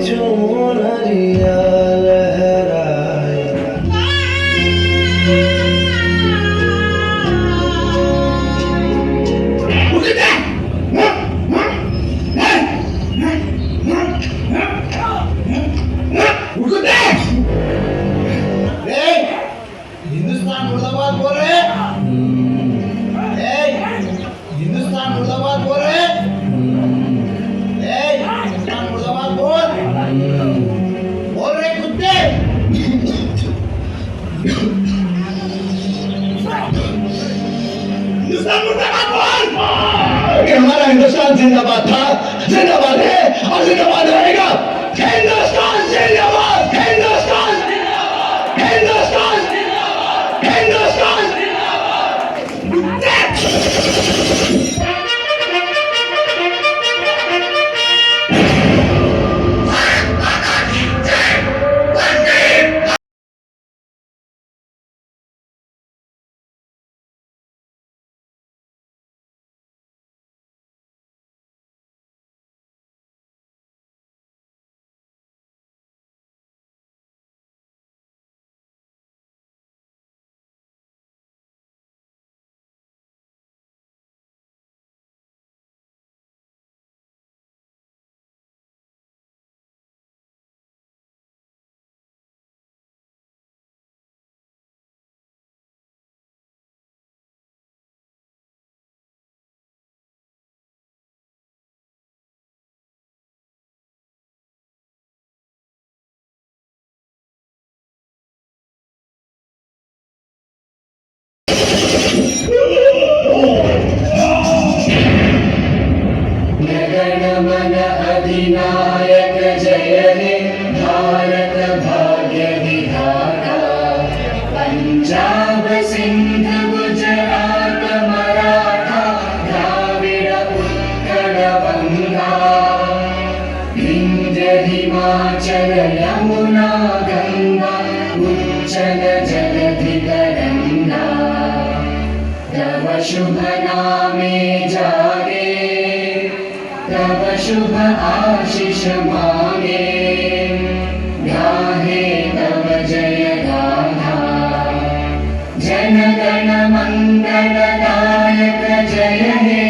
चुनरिया लहराए। हिंदुस्तान मुर्दाबाद बोल रहे, हिंदुस्तान मुर्दाबाद बोल रहे, हिंदुस्तान मुर्दाबाद बोल रहे कुत्ते। हिंदुस्तान मुर्दाबाद बोल कि हमारा हिंदुस्तान जिंदाबाद था, जिंदाबाद है और जिंदाबाद रहेगा। हिंदुस्तान जिंदाबाद, हिंदुस्तान जिंदाबाद, हिंदुस्तान जिंदाबाद, हिंदुस्तान गणमन अधिनायक जय हे भारत भाग्य विधाता। पंजाब सिंध गुजरात मराठा द्राविड़ उत्कल बंगा। विंध्य हिमाचल यमुना गंगा उच्चल जलधि तरंगा। तव शुभ नामे जागे, तव शुभ आशीष मांगे। गाहे तव जय गाथा, जन गण मंगलदायक जय हे